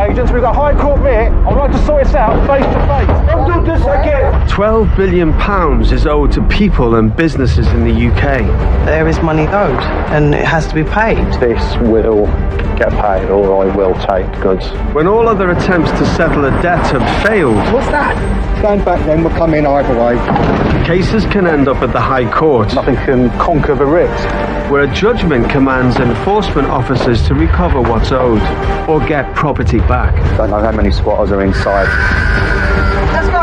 agents. We've got High Court writ. I'd like to sort this out face to face. Don't do this again. £12 billion is owed to people and businesses in the UK. There is money owed, and it has to be paid. This will get paid, or I will take goods. When all other attempts to settle a debt have failed, What's that? Going back then will come in either way. cases can end up at the High Court, Nothing can conquer the writ. where a judgment commands enforcement officers to recover what's owed or get property back. Don't know how many squatters are inside. Let's go.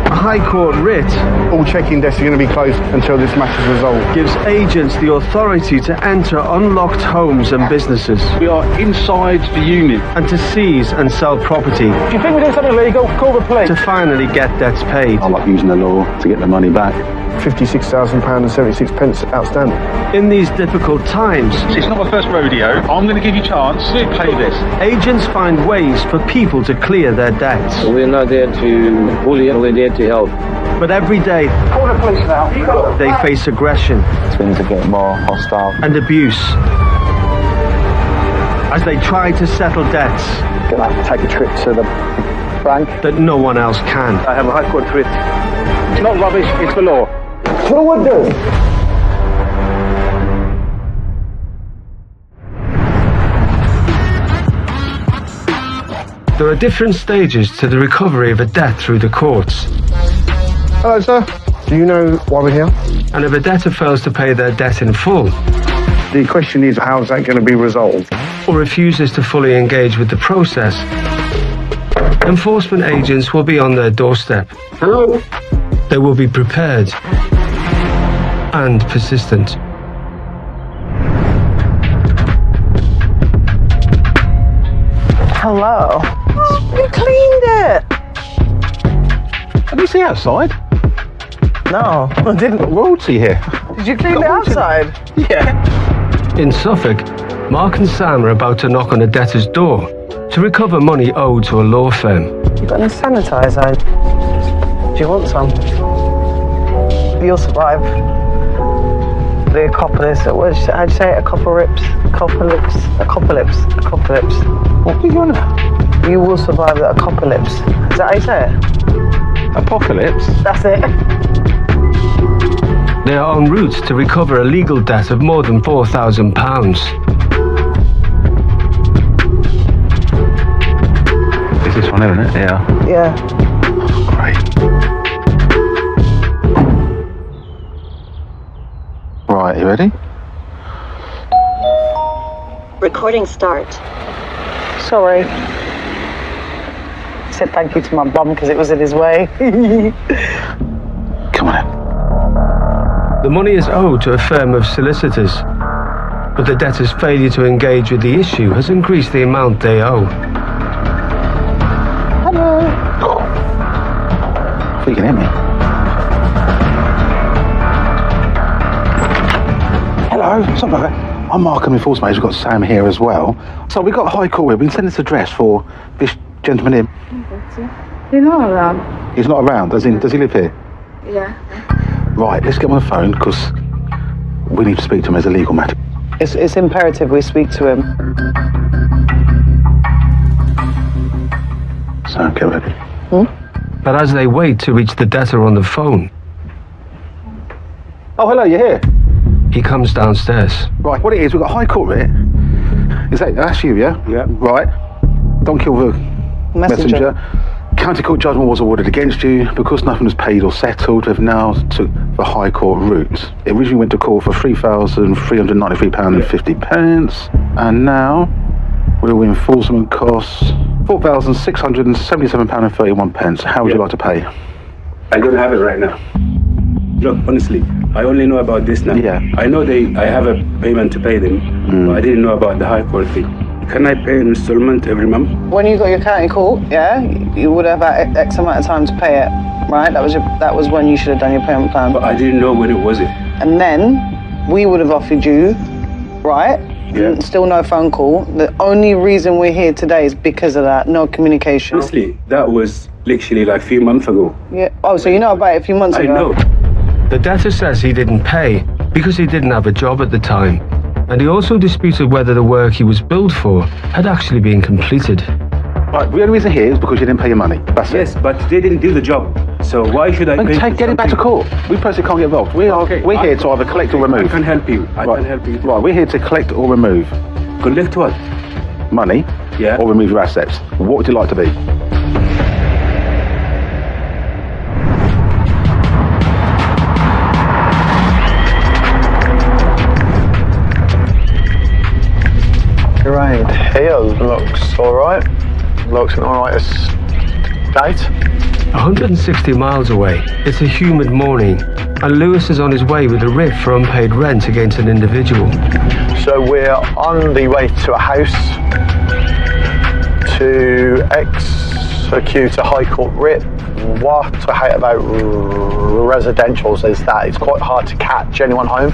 A High Court writ All checking desks are going to be closed until this matter's resolved. gives agents the authority to enter unlocked homes and businesses We are inside the unit. and to seize and sell property If you think we're doing something illegal, call the police. to finally get debts paid. I like using the law to get the money back. £56,000 and 76 pence outstanding. In these difficult times, It's not my first rodeo. I'm going to give you a chance to pay this. agents find ways for people to clear their debts. We're not there to bully, we're there to help. But every day, Call the police now. they face aggression Things are getting more hostile. and abuse as they try to settle debts Gonna have to take a trip to the bank. that no one else can. I have a High Court writ. It's not rubbish, it's the law. What do we do? There are different stages to the recovery of a debt through the courts, Hello, sir. Do you know why we're here? and if a debtor fails to pay their debt in full The question is, how's that going to be resolved? or refuses to fully engage with the process, enforcement agents will be on their doorstep. Hello? They will be prepared and persistent. Hello. Oh, we cleaned it. Have you seen outside? No, I didn't. Royalty here. Did you clean it outside? Yeah. In Suffolk, Mark and Sam are about to knock on a debtor's door to recover money owed to a law firm. You got any sanitizer? Do you want some? You'll survive. The acopolis. How'd you say it? Acopolis. What are you on about? You will survive the acopolis. Is that how you say it? Apocalypse? That's it. They are en route to recover a legal debt of more than £4,000. Is this one, isn't it? Yeah. Yeah. Great. Right, you ready? Recording start. Sorry. Said thank you to my bum because it was in his way. Come on in. The money is owed to a firm of solicitors, but the debtor's failure to engage with the issue has increased the amount they owe. Hello. I thought you can hear me. Hello, sorry about that. I'm Mark, I'm enforcement agent. We've got Sam here as well. So we've got a High Court. We've been sent this address for this gentleman here. He's not around. He's not around, does he live here? Yeah. Right, let's get him on the phone because we need to speak to him as a legal matter. It's imperative we speak to him. So get ready. But as they wait to reach the debtor on the phone, Oh, hello, you're here. he comes downstairs. Right, what it is, we've got a High Court writ. That's you, yeah? Yeah. Right. Don't kill the messenger. County Court judgment was awarded against you. Because nothing was paid or settled, they've now took the High Court route. It originally went to court for £3,393.50, and now we'll enforcement costs £4,677.31. How would you like to pay? I don't have it right now. Look, honestly, I only know about this now. Yeah. I know I have a payment to pay them, but I didn't know about the High Court fee. Can I pay an installment every month? When you got your county court, yeah, you would have had X amount of time to pay it, right? That was when you should have done your payment plan. But I didn't know when it was it. And then we would have offered you, right? Yeah. Still no phone call. The only reason we're here today is because of that, no communication. Honestly, that was literally like a few months ago. Yeah. Oh, so you know about it a few months I ago? know. The debtor says he didn't pay because he didn't have a job at the time, and he also disputed whether the work he was billed for had actually been completed. Right, the only reason here is because you didn't pay your money. That's it. Yes, but they didn't do the job. So why should I pay? Get it back to court. We personally can't get involved. We're here to either collect or remove. I can help you. I can help you. Right, we're here to collect or remove Collect what? money, Yeah. or remove your assets. What would you like to be? Around here looks alright. Looks an alright estate. 160 miles away, it's a humid morning, and Lewis is on his way with a writ for unpaid rent against an individual. So we're on the way to a house to execute a High Court writ. What I hate about residentials is that it's quite hard to catch anyone home.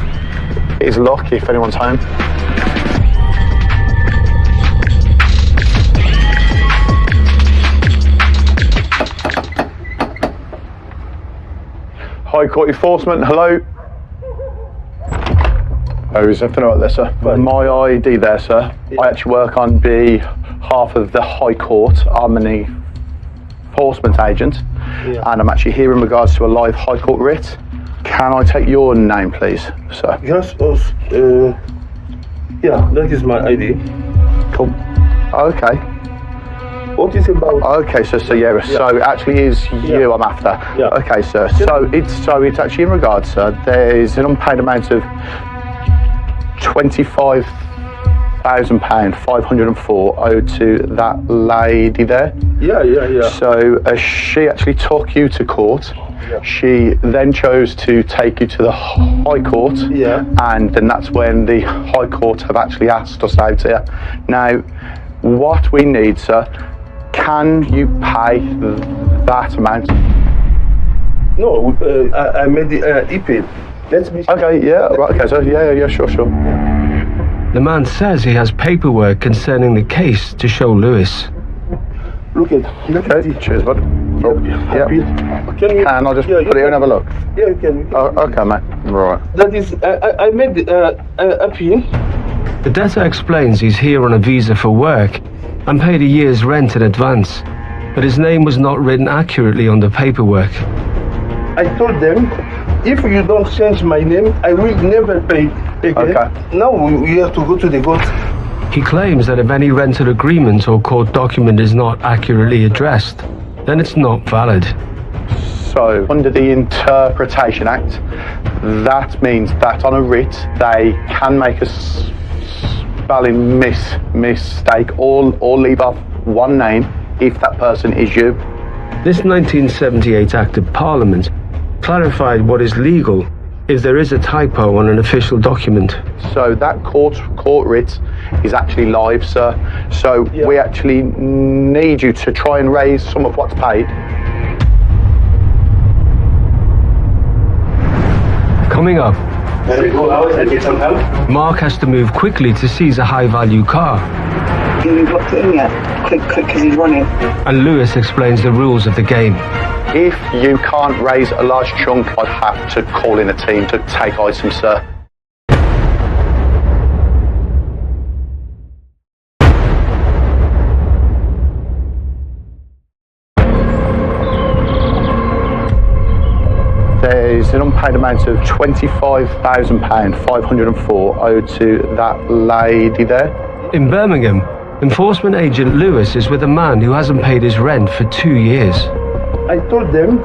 It is luck if anyone's home. High Court enforcement, hello. Oh, is everything all right there, sir? My ID there, sir. I actually work on behalf of the High Court. I'm an enforcement agent, and I'm actually here in regards to a live High Court writ. Can I take your name, please, sir? Yes, yeah, that is my ID. Cool. Okay. What is about? Okay, so yeah, so it actually is you I'm after. Yeah. Okay, sir. So it's actually in regards, sir. There's an unpaid amount of £25,000, 504 owed to that lady there. Yeah. So she actually took you to court. Yeah. She then chose to take you to the High Court. Yeah. And then that's when the High Court have actually asked us out here. Now, what we need, sir, can you pay that amount? No, I made the EP. Let me. Okay, yeah, right, okay, so yeah, sure. The man says he has paperwork concerning the case to show Lewis. Look at. Okay, cheers, bud. Oh, yeah. Can you? And I'll just put it here and have a look. Yeah, you can. Oh, okay, mate. Right. That is, I made the EP. The debtor explains he's here on a visa for work and paid a year's rent in advance, but his name was not written accurately on the paperwork. I told them, if you don't change my name, I will never pay again. Okay. Now we have to go to the court. He claims that if any rental agreement or court document is not accurately addressed, then it's not valid. So, under the Interpretation Act, that means that on a writ, they can make a spelling mistake or leave off one name if that person is you. This 1978 Act of Parliament clarified what is legal if there is a typo on an official document. So that court writ is actually live, sir. So we actually need you to try and raise some of what's paid. Coming up, Can we go out and get some help? Mark has to move quickly to seize a high-value car, You haven't got it in yet. Quick, because he's running. and Lewis explains the rules of the game. If you can't raise a large chunk, I'd have to call in a team to take items, sir. There's an unpaid amount of £25,000, 504 owed to that lady there. In Birmingham, enforcement agent Lewis is with a man who hasn't paid his rent for 2 years. I told them,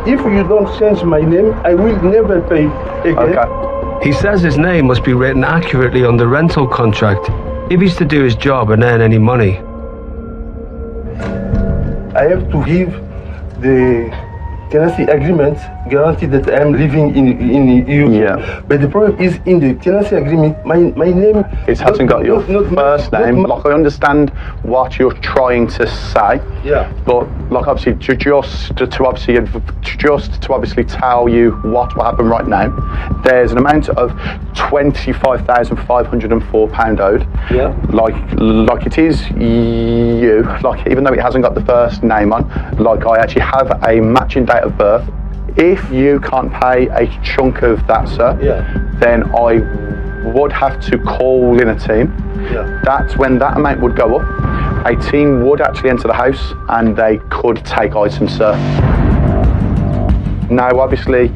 if you don't change my name, I will never pay again. Okay. He says his name must be written accurately on the rental contract if he's to do his job and earn any money. I have to give the tenancy agreement guarantee that I am living in the UK. Yeah. But the problem is in the tenancy agreement, my name. It hasn't got your first name. Like, I understand what you're trying to say. Yeah. But like, obviously, just to obviously tell you what will happen right now, there's an amount of £25,504 owed. Yeah. Like it is you. Like, even though it hasn't got the first name on, like, I actually have a matching date of birth. If you can't pay a chunk of that, sir, then I would have to call in a team. Yeah. That's when that amount would go up. a team would actually enter the house and they could take items, sir. Now, obviously,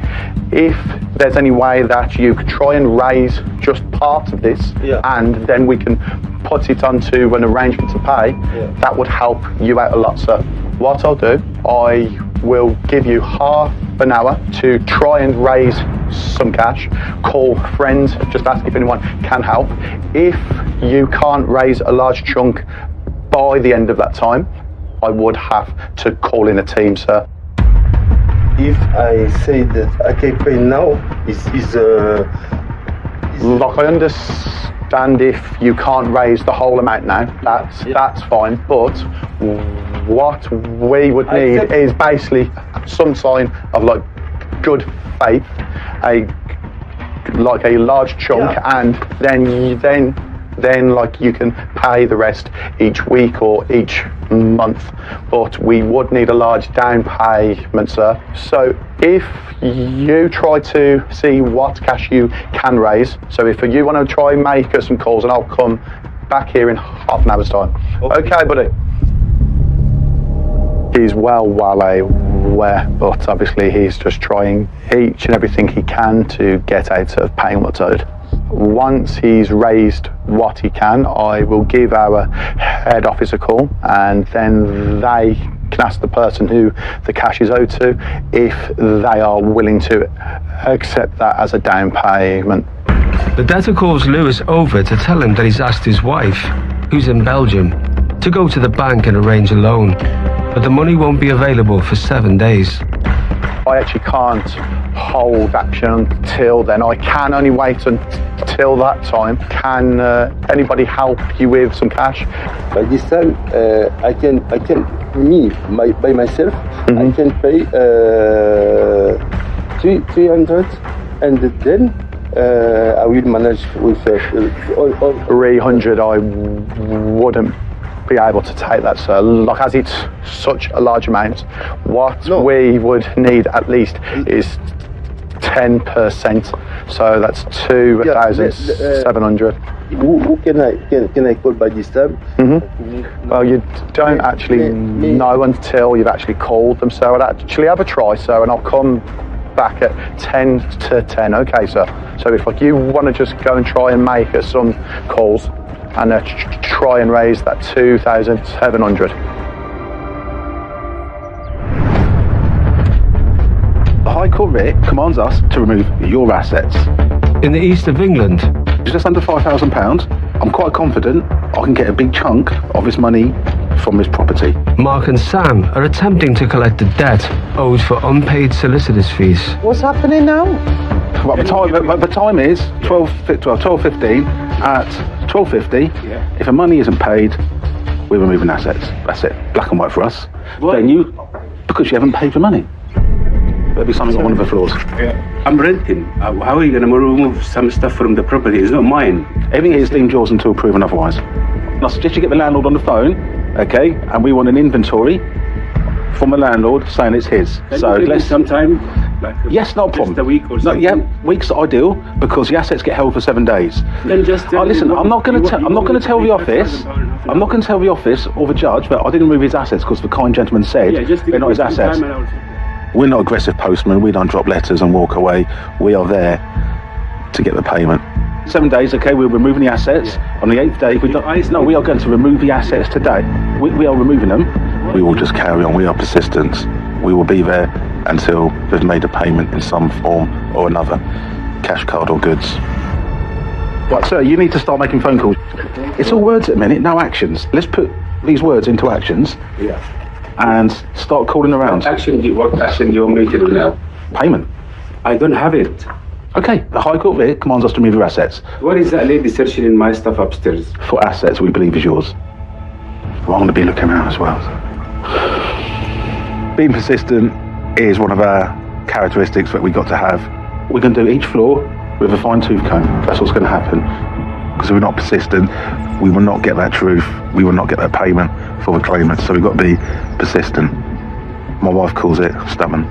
if there's any way that you could try and raise just part of this, and then we can put it onto an arrangement to pay, that would help you out a lot, sir. What I'll do, I will give you half an hour to try and raise some cash, call friends, just ask if anyone can help. If you can't raise a large chunk by the end of that time, I would have to call in a team, sir. If I say that I can pay now, Like, I understand if you can't raise the whole amount now, that's fine, but what we would need is basically some sign of like good faith, a large chunk, and then like you can pay the rest each week or each month, but we would need a large down payment, sir. So if you try to see what cash you can raise, so if you want to try and make us some calls, and I'll come back here in half an hour's time. Okay, buddy. He's well aware, but obviously he's just trying each and everything he can to get out of paying what's owed. Once he's raised what he can, I will give our head office a call, and then they can ask the person who the cash is owed to if they are willing to accept that as a down payment. The debtor calls Lewis over to tell him that he's asked his wife, who's in Belgium, to go to the bank and arrange a loan, but the money won't be available for 7 days. I actually can't hold action until then. I can only wait until that time. Can anybody help you with some cash? by this time, I can by myself, I can pay 300, and then I will manage with all 300. I wouldn't be able to take that, sir. Like, as it's such a large amount, what we would need at least is 10%. So that's 2,700. Who can I call by this time? Well, you don't actually know until you've actually called them, so I'd actually have a try, sir, and I'll come back at 10 to 10. Okay, sir. So if like you want to just go and try and make us some calls and try and raise that 2,700. The High Court writ commands us to remove your assets. In the east of England, Just under £5,000. I'm quite confident I can get a big chunk of this money from this property. Mark and Sam are attempting to collect the debt owed for unpaid solicitors' fees. What's happening now? Well, the time is 12:15. At 12:50, if the money isn't paid, we're removing assets. That's it. Black and white for us. Why? Then because you haven't paid the money. There'll be something on one of the floors. I'm renting. How are you going to remove some stuff from the property? It's not mine. Everything is deemed yours until proven otherwise. And I suggest you get the landlord on the phone, okay? And we want an inventory from the landlord saying it's his. So let's sometime. Yes, not a problem. Just a week or something. No, yeah, weeks are ideal because the assets get held for 7 days. Then just listen. I'm not going to tell the office. I'm not going to tell the office or the judge that I didn't remove his assets because the kind gentleman said they're not his assets. We're not aggressive postmen. We don't drop letters and walk away. We are there to get the payment. 7 days, okay. We're removing the assets. On the 8th day, we are going to remove the assets today. We are removing them. We will just carry on. We are persistent. We will be there until they've made a payment in some form or another, cash card or goods. Right, sir, you need to start making phone calls. It's all words at the minute, no actions. Let's put these words into actions and start calling around. What action do you want me to do now? Payment. I don't have it. Okay, the High Court here commands us to remove your assets. What is that lady searching in my stuff upstairs? For assets we believe is yours. Well, I'm going to be looking around as well. Being persistent is one of our characteristics that we got to have. We're going to do each floor with a fine-tooth comb. That's what's going to happen. Because if we're not persistent, we will not get that truth. We will not get that payment for the claimant. So we've got to be persistent. My wife calls it stubborn.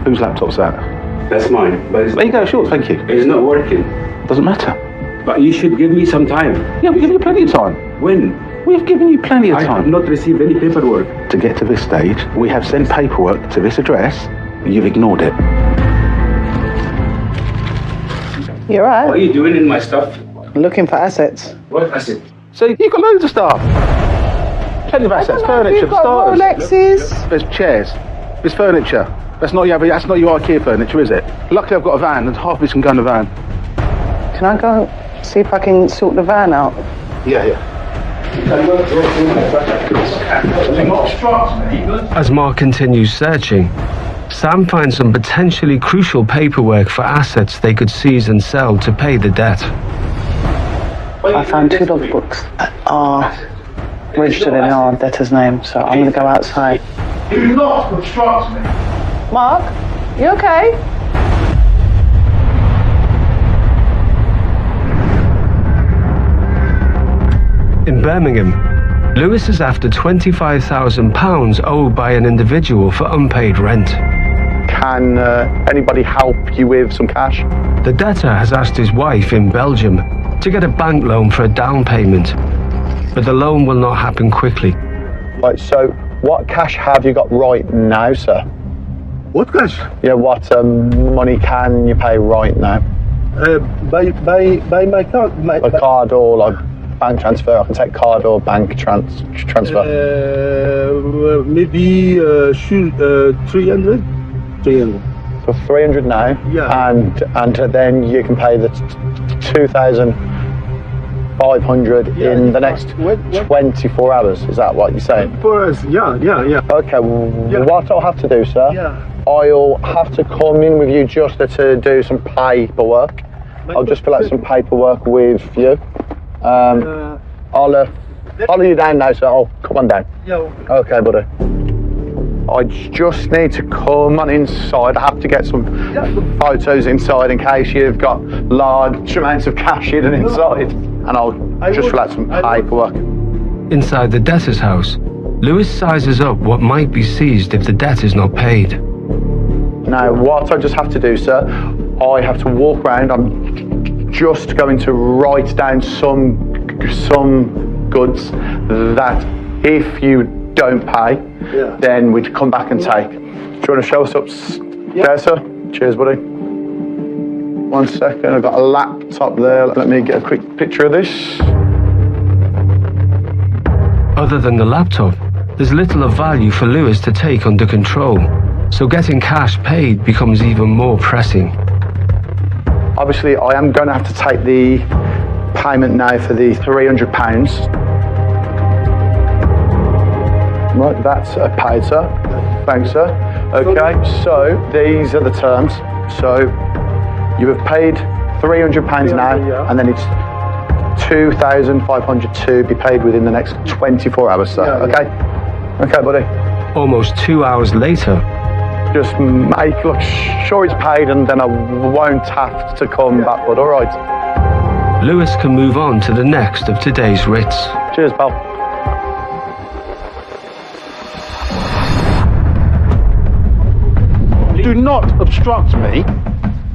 Whose laptop's that? That's mine. But there you go, sure, thank you. It's not working. Doesn't matter. But you should give me some time. Yeah, we've given you plenty of time. When? We've given you plenty of I have time. not received any paperwork. To get to this stage, we have sent paperwork to this address. You've ignored it. You're What are right. you doing in my stuff? Looking for assets. What asset? See, you've got loads of stuff. Plenty of assets, furniture, You've got starters. Rolexes. There's chairs. There's furniture. That's not your IKEA furniture, is it? Luckily, I've got a van, and half of it can go in the van. Can I go see if I can sort the van out? Yeah. As Mark continues searching, Sam finds some potentially crucial paperwork for assets they could seize and sell to pay the debt. I found 2 logbooks that are registered in our debtor's name, so I'm going to go outside. Do not obstruct me. Mark, you okay? In Birmingham, Lewis is after £25,000 owed by an individual for unpaid rent. Can anybody help you with some cash? The debtor has asked his wife in Belgium to get a bank loan for a down payment, but the loan will not happen quickly. Right, so what cash have you got right now, sir? What cash? Yeah, what money can you pay right now? By my card. A card or like bank transfer? I can take card or bank transfer. Maybe 300. 300. So 300 now, Yeah. and then you can pay the 2,500 in the next What? 24 hours. Is that what you're saying? For us, yeah. Okay, Yeah. what I'll have to do, sir, Yeah. I'll have to come in with you just to do some paperwork. I'll just fill out some paperwork with you. I'll follow you down now, sir. I'll come on down. Yeah. Okay, buddy. I just need to come on inside. I have to get some photos inside in case you've got large amounts of cash hidden inside. And I'll just fill out some paperwork. Inside the debtor's house, Lewis sizes up what might be seized if the debt is not paid. Now, what I just have to do, sir, I have to walk around. I'm just going to write down some goods that if you don't pay, then we'd come back and take. Do you want to show us up there, sir? Cheers, buddy. 1 second, I've got a laptop there. Let me get a quick picture of this. Other than the laptop, there's little of value for Lewis to take under control, so getting cash paid becomes even more pressing. Obviously, I am going to have to take the payment now for the £300. Right, that's paid, sir. Thanks, sir. Okay, so these are the terms. So you have paid £300 now, and then it's 2,500 to be paid within the next 24 hours, sir. Okay? Okay, buddy. Almost 2 hours later, Just make sure it's paid, and then I won't have to come back, bud. All right. Lewis can move on to the next of today's writs. Cheers, pal. Do not obstruct me.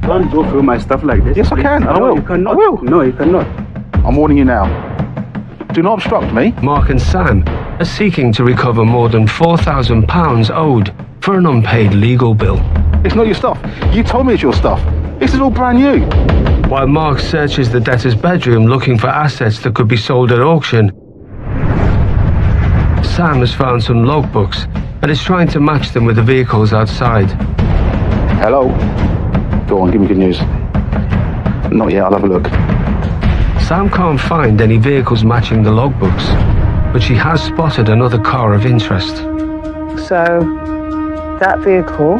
Don't go through my stuff like this. Yes, I can. I No, will. you cannot. I will. No, you cannot. I'm warning you now. Do not obstruct me. Mark and Sam are seeking to recover more than £4,000 owed for an unpaid legal bill. It's not your stuff. You told me it's your stuff. This is all brand new. While Mark searches the debtor's bedroom looking for assets that could be sold at auction, Sam has found some logbooks and is trying to match them with the vehicles outside. Hello. Go on, give me good news. Not yet, I'll have a look. Sam can't find any vehicles matching the logbooks, but she has spotted another car of interest. So that vehicle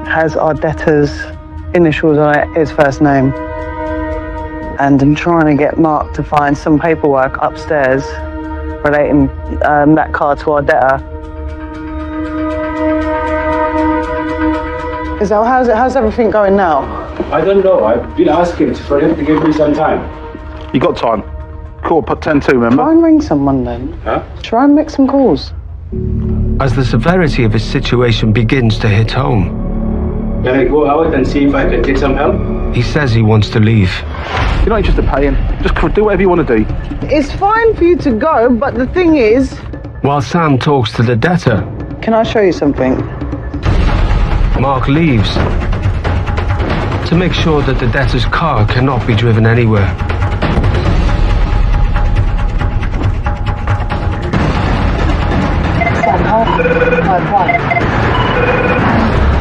has our debtor's initials on it, his first name. And I'm trying to get Mark to find some paperwork upstairs relating that car to our debtor. So how's everything going now? I don't know. I've been asking for him to give me some time. You got time. Call, put 10-2, remember? Try and ring someone then. Huh? Try and make some calls. As the severity of his situation begins to hit home, Can I go out and see if I can get some help? he says he wants to leave. You're not interested in paying. Just do whatever you want to do. It's fine for you to go, but the thing is... While Sam talks to the debtor, Can I show you something? Mark leaves to make sure that the debtor's car cannot be driven anywhere.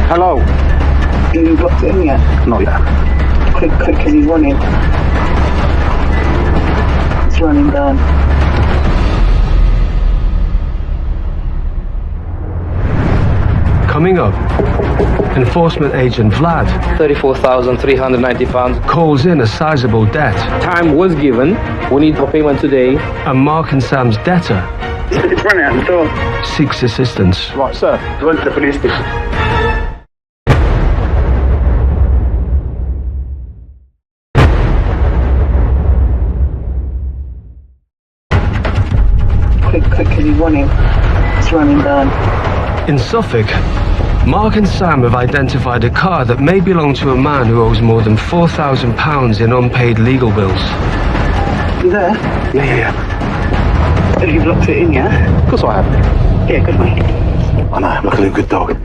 Hello? Have you blocked it in yet? Not yet. Quick, because he's running. It's running down. Coming up, enforcement agent Vlad £34,390. calls in a sizable debt, Time was given. We need for payment today. and Mark and Sam's debtor It's running out the door. seeks assistance. Right, sir. Go to the police station. Quick, because he's running. It's running down. In Suffolk, Mark and Sam have identified a car that may belong to a man who owes more than £4,000 in unpaid legal bills. You there? Yeah. Have you blocked it in yet? Of course I have. Yeah, good mate. I know, I'm like a little good dog.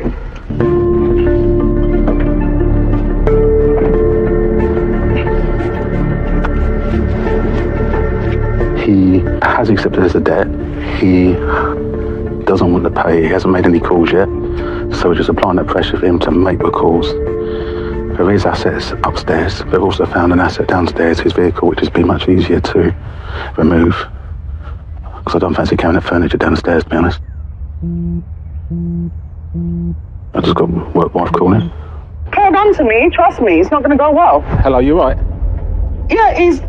He has accepted as a debt. He doesn't want to pay. He hasn't made any calls yet. So we're just applying that pressure for him to make the calls. There is assets upstairs. They've also found an asset downstairs, his vehicle, which has been much easier to remove. Because I don't fancy carrying that furniture down the stairs, to be honest. I just got work wife calling. Hold on to me, trust me, it's not going to go well. Hello, you right? Yeah, he's...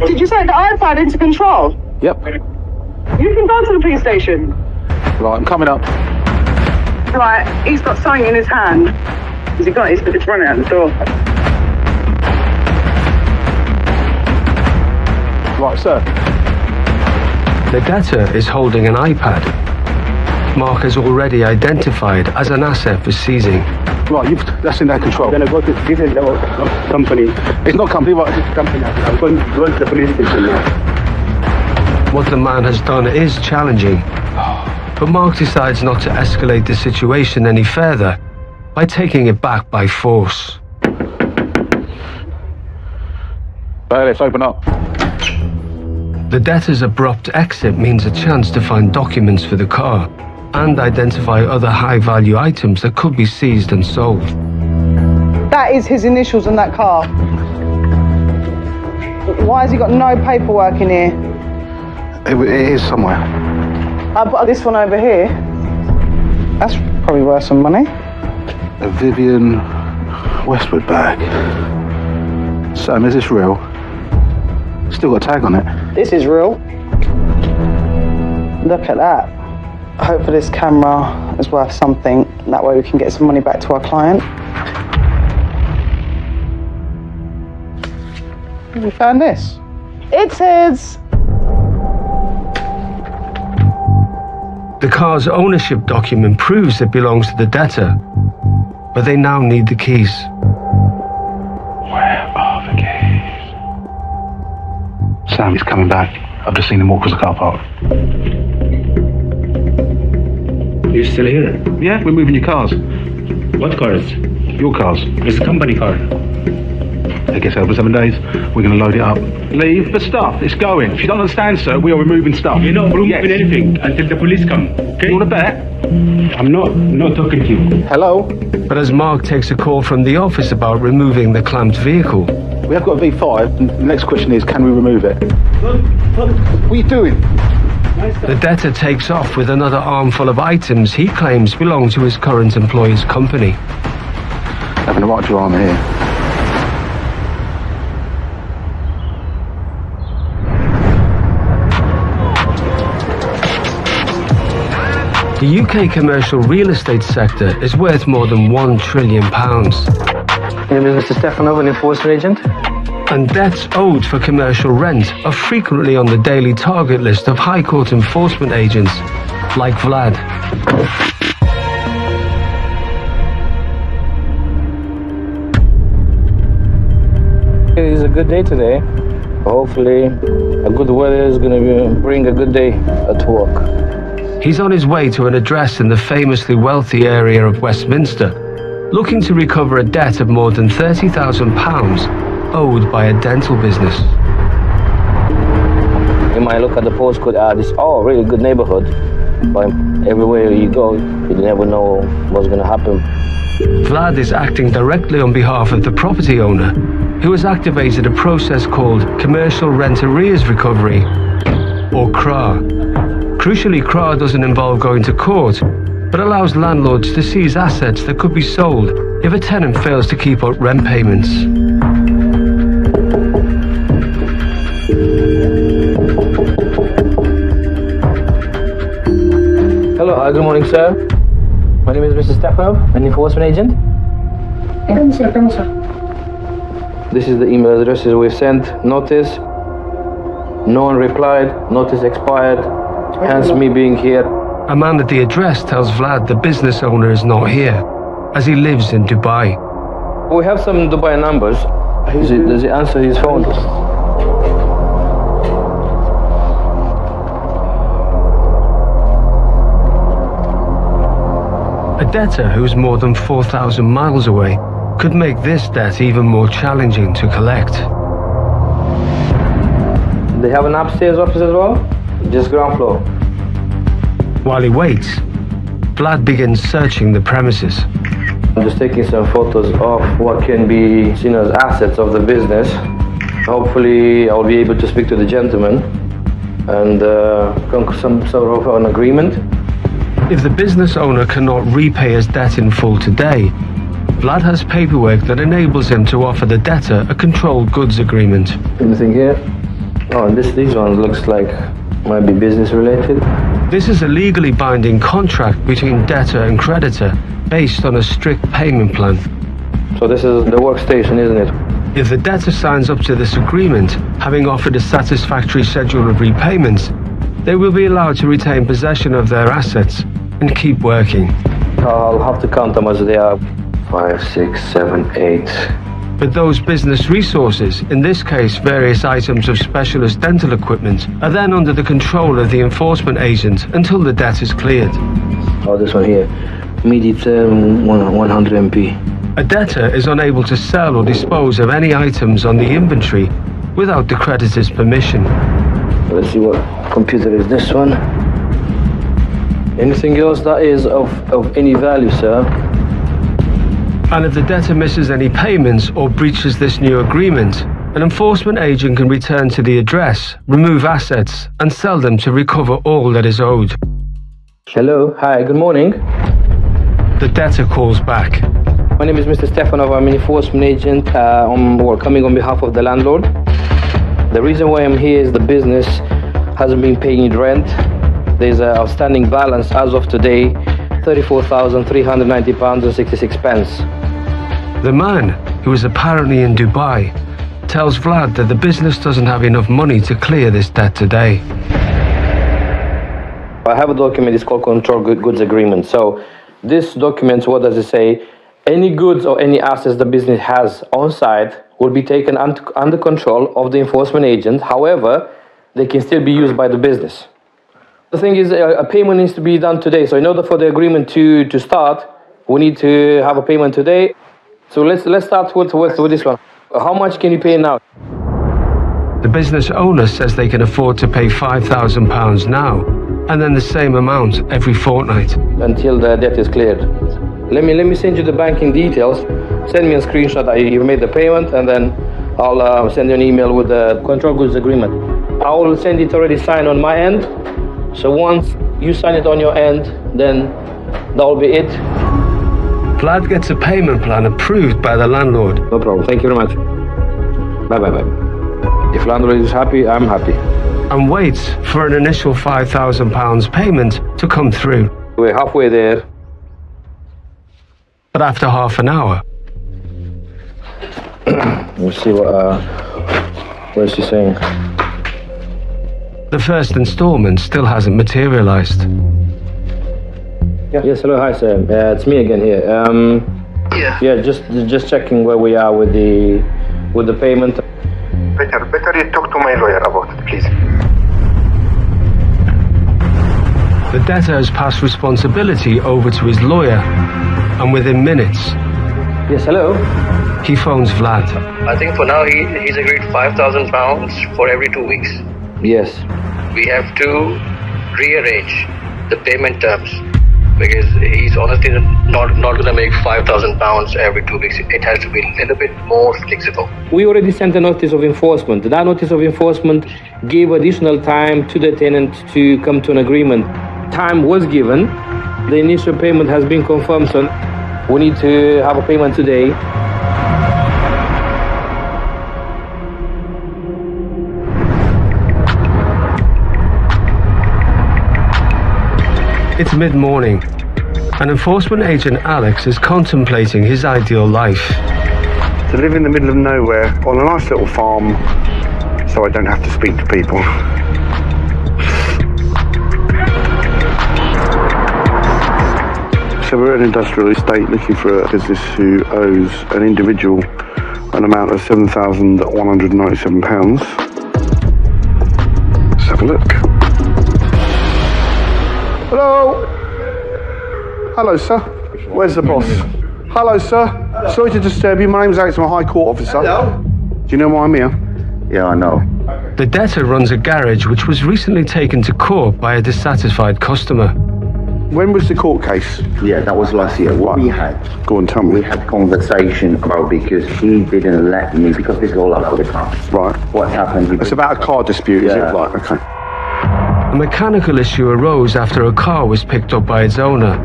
did you say the iPad into control? Yep. You can go to the police station. Right, I'm coming up. Right, he's got something in his hand. Has he got it? It's running out the door. Right, sir. The debtor is holding an iPad. Mark has already identified as an asset for seizing. Right, that's in their control. I'm gonna go to this is the company. It's not company, right? This company. I'm going to the police station now. What the man has done is challenging, but Mark decides not to escalate the situation any further by taking it back by force. Bailiffs, open up. The debtor's abrupt exit means a chance to find documents for the car and identify other high-value items that could be seized and sold. That is his initials on that car. Why has he got no paperwork in here? It is somewhere. I've got this one over here. That's probably worth some money. A Vivian Westwood bag. Sam, is this real? Still got a tag on it. This is real. Look at that. I hope for this camera is worth something. That way we can get some money back to our client. We found this. It's his. The car's ownership document proves it belongs to the debtor, but they now need the keys. Where are the keys? Sam is coming back. I've just seen him walk across the car park. You're still here? Yeah, we're moving your cars. What cars? Your cars. It's a company car. It gets over 7 days. We're going to load it up. Leave the stuff. It's going. If you don't understand, sir, we are removing stuff. You're not removing Yes. anything until the police come. Okay? You want to bet? I'm not talking to you. Hello? But as Mark takes a call from the office about removing the clamped vehicle, We have got a V5. And the next question is, can we remove it? What are you doing? the debtor takes off with another armful of items he claims belong to his current employer's company. Having a right to your arm here. The UK commercial real estate sector is worth more than £1 trillion. Your name is Mr. Stefanov, an enforcement agent? And debts owed for commercial rent are frequently on the daily target list of High Court enforcement agents like Vlad. It is a good day today. Hopefully, a good weather is going to bring a good day at work. He's on his way to an address in the famously wealthy area of Westminster, looking to recover a debt of more than £30,000 owed by a dental business. You might look at the postcode, this really good neighborhood, but everywhere you go, you never know what's going to happen. Vlad is acting directly on behalf of the property owner, who has activated a process called Commercial Rent Arrears Recovery, or CRAR. Crucially, CRAR doesn't involve going to court, but allows landlords to seize assets that could be sold if a tenant fails to keep up rent payments. Hello, good morning, sir. My name is Mr. Stefanov, an enforcement agent. This is the email addresses we've sent. Notice, no one replied, notice expired, hence me being here. A man at the address tells Vlad the business owner is not here, as he lives in Dubai. We have some Dubai numbers. Does he answer his phone? A debtor who's more than 4,000 miles away could make this debt even more challenging to collect. They have an upstairs office as well? Just ground floor. While he waits, Vlad begins searching the premises. I'm just taking some photos of what can be seen as assets of the business. Hopefully I'll be able to speak to the gentleman and come to some sort of an agreement. If the business owner cannot repay his debt in full today, Vlad has paperwork that enables him to offer the debtor a controlled goods agreement. Anything here? Oh, and these ones looks like might be business related. This is a legally binding contract between debtor and creditor based on a strict payment plan. So this is the workstation, isn't it? If the debtor signs up to this agreement, having offered a satisfactory schedule of repayments, they will be allowed to retain possession of their assets and keep working. I'll have to count them as they are. 5, 6, 7, 8. But those business resources, in this case various items of specialist dental equipment, are then under the control of the enforcement agent until the debt is cleared. Oh, this one here. Immediate 100 MP. A debtor is unable to sell or dispose of any items on the inventory without the creditor's permission. Let's see what computer is this one. Anything else that is of any value, sir? And if the debtor misses any payments or breaches this new agreement, an enforcement agent can return to the address, remove assets, and sell them to recover all that is owed. Hello, hi, good morning. The debtor calls back. My name is Mr. Stefanov, I'm an enforcement agent. We're coming on behalf of the landlord. The reason why I'm here is the business hasn't been paying rent. There's an outstanding balance as of today, £34,390.66. The man, who is apparently in Dubai, tells Vlad that the business doesn't have enough money to clear this debt today. I have a document, it's called Control Goods Agreement. So this document, what does it say? Any goods or any assets the business has on site will be taken under control of the enforcement agent. However, they can still be used by the business. The thing is, a payment needs to be done today. So in order for the agreement to start, we need to have a payment today. So let's start with this one. How much can you pay now? The business owner says they can afford to pay £5,000 now, and then the same amount every fortnight. Until the debt is cleared. Let me send you the banking details. Send me a screenshot that you made the payment, and then I'll send you an email with the control goods agreement. I will send it already signed on my end. So once you sign it on your end, then that will be it. Vlad gets a payment plan approved by the landlord. No problem. Thank you very much. Bye. If landlord is happy, I'm happy. And waits for an initial £5,000 payment to come through. We're halfway there. But after half an hour... We'll see what is she saying. The first installment still hasn't materialized. Yeah. Yes, hello, hi sir. It's me again here. Yeah, just checking where we are with the with the payment. Better you talk to my lawyer about it, please. The debtor has passed responsibility over to his lawyer, and within minutes, Yes, hello? he phones Vlad. I think for now he's agreed £5,000 for every 2 weeks. Yes. We have to rearrange the payment terms because he's honestly not going to make £5,000 every 2 weeks. It has to be a little bit more flexible. We already sent a notice of enforcement. That notice of enforcement gave additional time to the tenant to come to an agreement. Time was given. The initial payment has been confirmed, so we need to have a payment today. It's mid-morning, and enforcement agent Alex is contemplating his ideal life. To live in the middle of nowhere on a nice little farm so I don't have to speak to people. So we're at an industrial estate looking for a business who owes an individual an amount of £7,197. Let's have a look. Hello? Hello, sir. Where's the boss? Hello, sir. Sorry to disturb you. My name's Alex. I'm a High Court officer. Hello. Do you know why I'm here? Yeah, I know. The debtor runs a garage which was recently taken to court by a dissatisfied customer. When was the court case? Yeah, that was last year. What we had, Go on, tell me. we had conversation about because he didn't let me, because this is all up for the car. Right. What happened? It's about a car dispute, is it? Yeah. Right, okay. A mechanical issue arose after a car was picked up by its owner.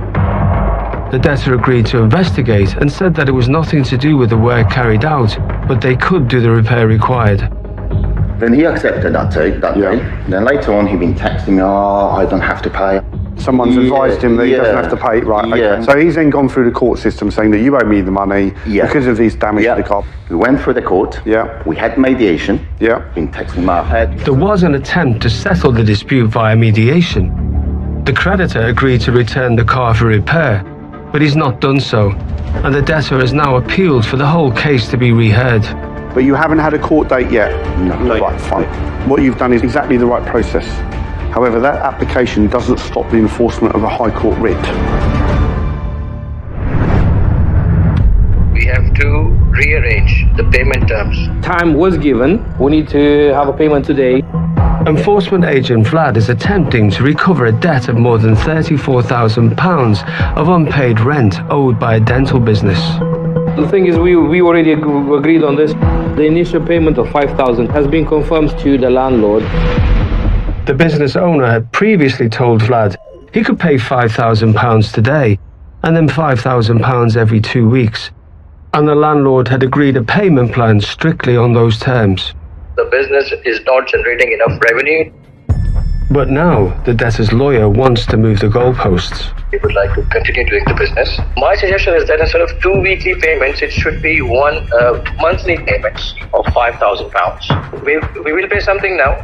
The debtor agreed to investigate and said that it was nothing to do with the work carried out, but they could do the repair required. Then he accepted that day. Then later on, he been texting me, I don't have to pay. Someone's advised him that he doesn't have to pay. Right, okay. Yeah. So he's then gone through the court system saying that you owe me the money because of this damage to the car. We went through the court. Yeah. We had mediation. Yeah. Been texting my head. There was an attempt to settle the dispute via mediation. The creditor agreed to return the car for repair, but he's not done so, and the debtor has now appealed for the whole case to be reheard. But you haven't had a court date yet? No. Right, fine. What you've done is exactly the right process. However, that application doesn't stop the enforcement of a High Court writ. We have to rearrange the payment terms. Time was given. We need to have a payment today. Enforcement agent Vlad is attempting to recover a debt of more than £34,000 of unpaid rent owed by a dental business. The thing is, we already agreed on this. The initial payment of £5,000 has been confirmed to the landlord. The business owner had previously told Vlad he could pay £5,000 today and then £5,000 every 2 weeks, and the landlord had agreed a payment plan strictly on those terms. The business is not generating enough revenue. But now the debtor's lawyer wants to move the goalposts. We would like to continue doing the business. My suggestion is that instead of 2 weekly payments, it should be one monthly payments of £5,000. We will pay something now.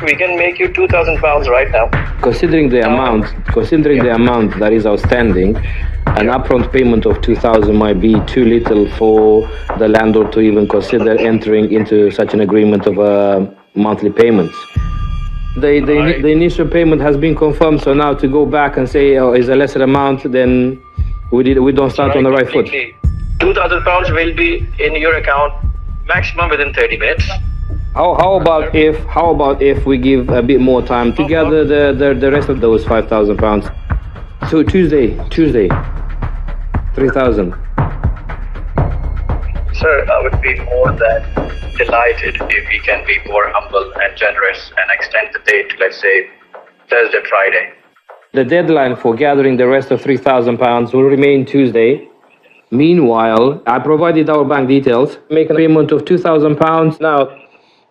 We can make you £2,000 right now. Considering the amount that is outstanding, an upfront payment of 2,000 might be too little for the landlord to even consider entering into such an agreement of monthly payments. The initial payment has been confirmed, so now to go back and say it's a lesser amount, then we don't start on the right foot. £2,000 will be in your account maximum within 30 minutes. How about if we give a bit more time to gather the rest of those £5,000? So Tuesday, 3,000. Sir, I would be more than delighted if we can be more humble and generous and extend the date, let's say Thursday, Friday. The deadline for gathering the rest of £3,000 will remain Tuesday. Meanwhile, I provided our bank details. Make a payment of £2,000 now,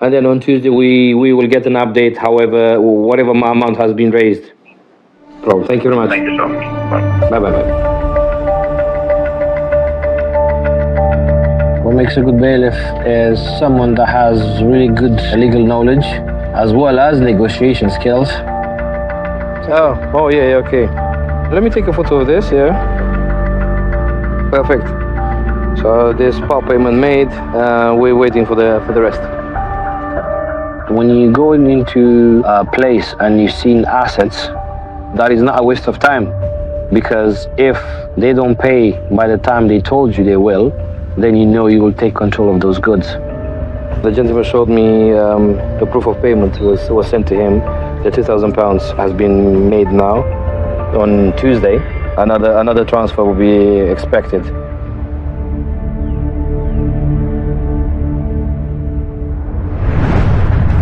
and then on Tuesday we will get an update. However, whatever amount has been raised. Thank you very much. Thank you so much. Bye. What makes a good bailiff is someone that has really good legal knowledge as well as negotiation skills. Oh yeah, okay. Let me take a photo of this, yeah. Perfect. So this part payment made, we're waiting for the rest. When you go into a place and you've seen assets, that is not a waste of time, because if they don't pay by the time they told you they will, then you know you will take control of those goods. The gentleman showed me the proof of payment was sent to him. The £2,000 has been made now. On Tuesday, another transfer will be expected.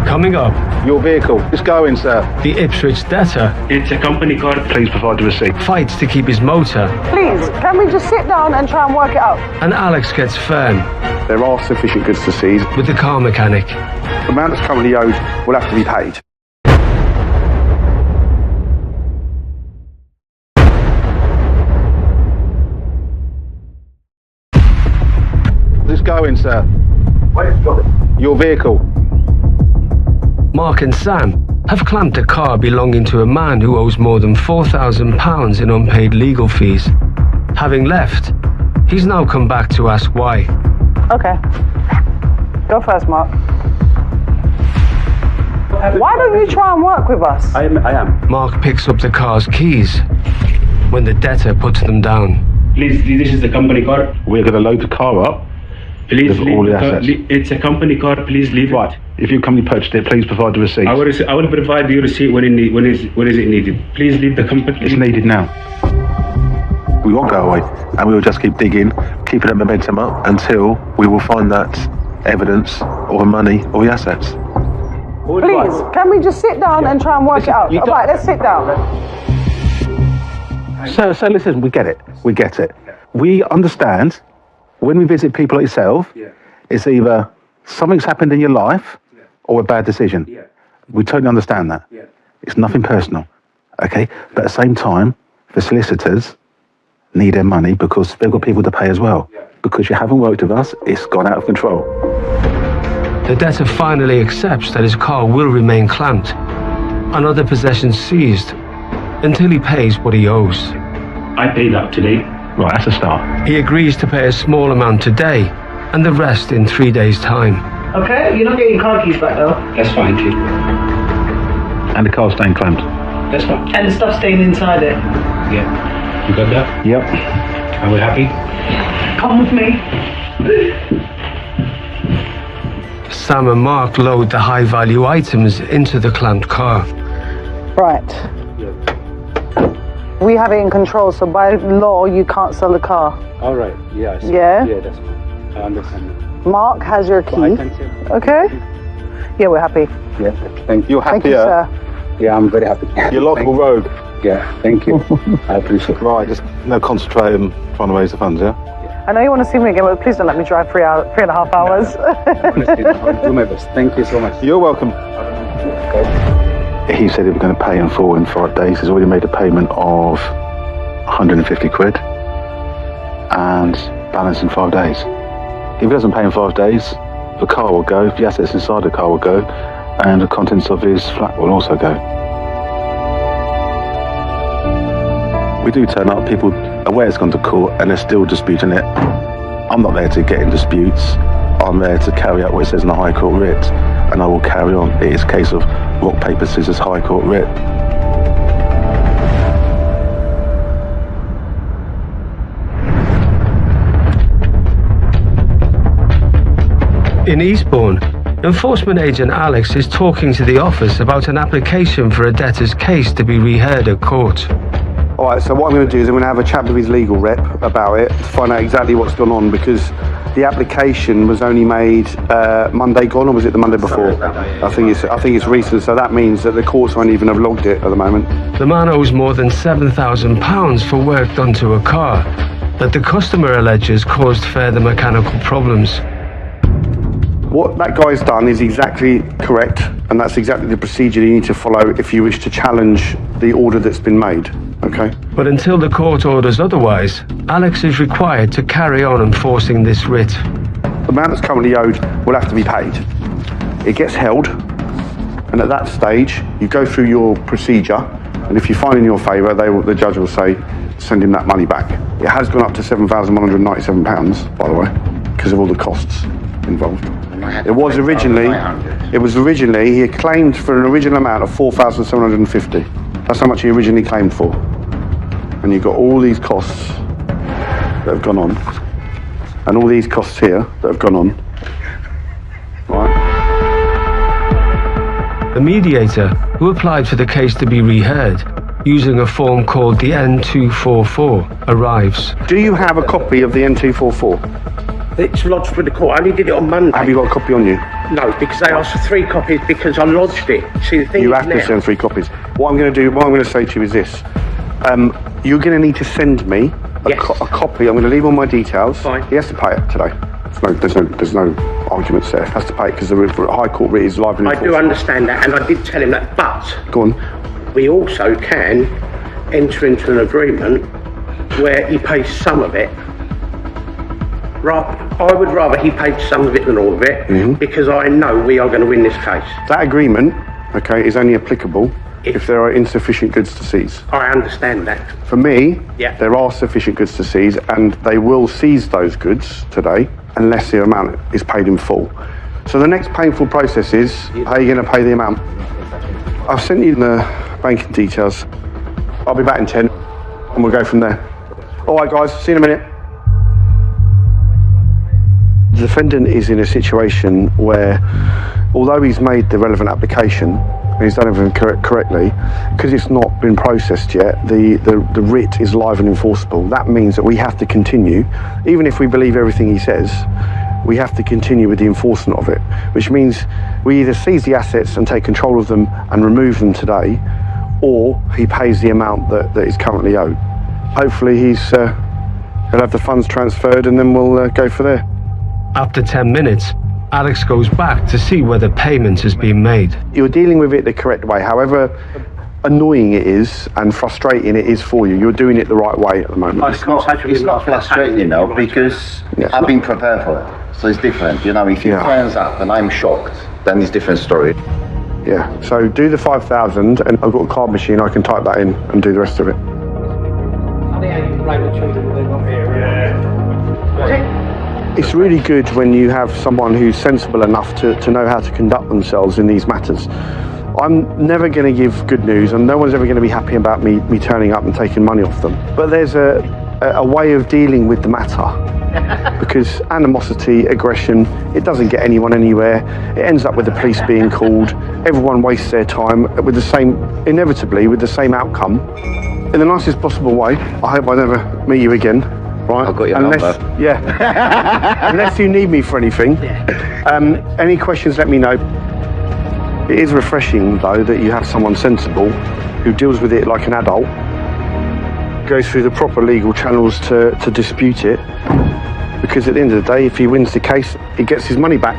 Coming up, Your vehicle. It's going, sir. the Ipswich debtor It's a company car. Please provide the receipt. fights to keep his motor, Please, can we just sit down and try and work it out? and Alex gets firm There are sufficient goods to seize. with the car mechanic. The amount that's currently owed will have to be paid. It's going, sir. Your vehicle. Mark and Sam have clamped a car belonging to a man who owes more than £4,000 in unpaid legal fees. Having left, he's now come back to ask why. Okay. Go first, Mark. Why don't you try and work with us? I am. Mark picks up the car's keys when the debtor puts them down. Please, this is the company car. We're going to load the car up. Please With leave all the the car. assets. It's a company car. Please leave Right. it. If your company purchased it, please provide the receipt. I will provide you receipt when is it needed. Please leave the company. It's needed now. We won't go away, and we will just keep digging, keeping the momentum up until we will find that evidence or the money or the assets. Please, can we just sit down and try and work it out? All right, let's sit down. So listen, we get it. We get it. We understand when we visit people like yourself, it's either something's happened in your life or a bad decision. We totally understand that. It's nothing personal, okay? But at the same time, the solicitors need their money because they've got people to pay as well. Because you haven't worked with us, it's gone out of control. The debtor finally accepts that his car will remain clamped and other possessions seized until he pays what he owes. I paid up today. Right, that's a start. He agrees to pay a small amount today and the rest in 3 days' time. Okay, you're not getting car keys back though. That's fine too. And the car's staying clamped. That's fine. And the stuff staying inside it. Yeah. You got that? Yep. Are we happy? Come with me. Sam and Mark load the high-value items into the clamped car. Right. We have it in control, so by law you can't sell the car. All right. Yeah. Yeah? Yeah, that's fine. I understand. Mark has your key. I can tell. Okay? Yeah, we're happy. Yeah. Thank you. You're Thank you, happier. sir. Yeah, I'm very happy. You're lockable rogue. Yeah. Thank you. I appreciate it. Right, just no concentrate and trying to raise the funds, yeah? I know you want to see me again, but please don't let me drive 3.5 hours. Honestly, I'll do my best. Thank you so much. You're welcome. He said he was going to pay in full in 5 days. He's already made a payment of 150 quid and balance in 5 days. If he doesn't pay in 5 days, the car will go, the assets inside the car will go, and the contents of his flat will also go. We do turn up, people aware it's gone to court and they're still disputing it. I'm not there to get in disputes. I'm there to carry out what it says in the High Court writ, and I will carry on. It is a case of rock, paper, scissors, High Court writ. In Eastbourne, enforcement agent Alex is talking to the office about an application for a debtor's case to be reheard at court. All right, so what I'm going to do is I'm going to have a chat with his legal rep about it to find out exactly what's gone on, because the application was only made Monday gone, or was it the Monday before? I think it's recent, so that means that the courts won't even have logged it at the moment. The man owes more than £7,000 for work done to a car that the customer alleges caused further mechanical problems. What that guy's done is exactly correct, and that's exactly the procedure you need to follow if you wish to challenge the order that's been made, okay? But until the court orders otherwise, Alex is required to carry on enforcing this writ. The amount that's currently owed will have to be paid. It gets held, and at that stage, you go through your procedure, and if you find in your favour, the judge will say, send him that money back. It has gone up to £7,197, by the way, because of all the costs involved. It was originally, he claimed for an original amount of £4,750. That's how much he originally claimed for. And you've got all these costs that have gone on, and all these costs here that have gone on. Right. The mediator, who applied for the case to be reheard, using a form called the N244, arrives. Do you have a copy of the N244? It's lodged with the court. I only did it on Monday. Have you got a copy on you? No, because they asked for 3 copies because I lodged it. See, the thing you is have to send 3 copies. What I'm going to say to you is this. You're going to need to send me a copy. I'm going to leave all my details. Fine. He has to pay it today. There's no arguments there. He has to pay it because the High Court writ is live and I do understand that, and I did tell him that, but... Go on. We also can enter into an agreement where he pays some of it. I would rather he paid some of it than all of it, because I know we are going to win this case. That agreement, okay, is only applicable if there are insufficient goods to seize. I understand that. For me, there are sufficient goods to seize, and they will seize those goods today unless the amount is paid in full. So the next painful process is, how are you going to pay the amount? I've sent you the banking details. I'll be back in 10 and we'll go from there. All right, guys, see you in a minute. The defendant is in a situation where, although he's made the relevant application and he's done everything correctly, because it's not been processed yet, the writ is live and enforceable. That means that we have to continue, even if we believe everything he says, we have to continue with the enforcement of it, which means we either seize the assets and take control of them and remove them today, or he pays the amount that is currently owed. Hopefully he'll have the funds transferred and then we'll go for there. After 10 minutes, Alex goes back to see whether payment has been made. You're dealing with it the correct way. However annoying it is and frustrating it is for you, you're doing it the right way at the moment. It's not frustrating, you know, because I've been prepared for it. So it's different, you know, if it turns up and I'm shocked, then it's a different story. Yeah, so do the 5,000 and I've got a card machine, I can type that in and do the rest of it. It's really good when you have someone who's sensible enough to know how to conduct themselves in these matters. I'm never going to give good news and no one's ever going to be happy about me turning up and taking money off them. But there's a way of dealing with the matter. Because animosity, aggression, it doesn't get anyone anywhere. It ends up with the police being called. Everyone wastes their time inevitably with the same outcome. In the nicest possible way. I hope I never meet you again. Right? I've got your number. Yeah. Unless you need me for anything. Any questions, let me know. It is refreshing, though, that you have someone sensible who deals with it like an adult, goes through the proper legal channels to dispute it, because at the end of the day, if he wins the case, he gets his money back.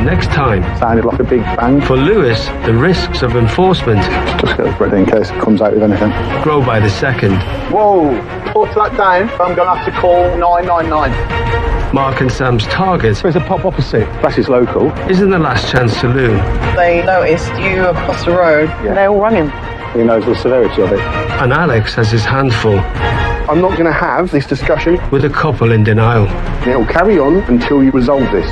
Next time, sounded like a big bang. For Lewis, the risks of enforcement just get ready in case it comes out with anything. Grow by the second. Whoa, put that down. I'm going to have to call 999. Mark and Sam's target, There's a pub opposite. That's his local. isn't the last chance saloon. They noticed you across the road and they all run him. He knows the severity of it. And Alex has his hand full. I'm not going to have this discussion with a couple in denial. It'll carry on until you resolve this.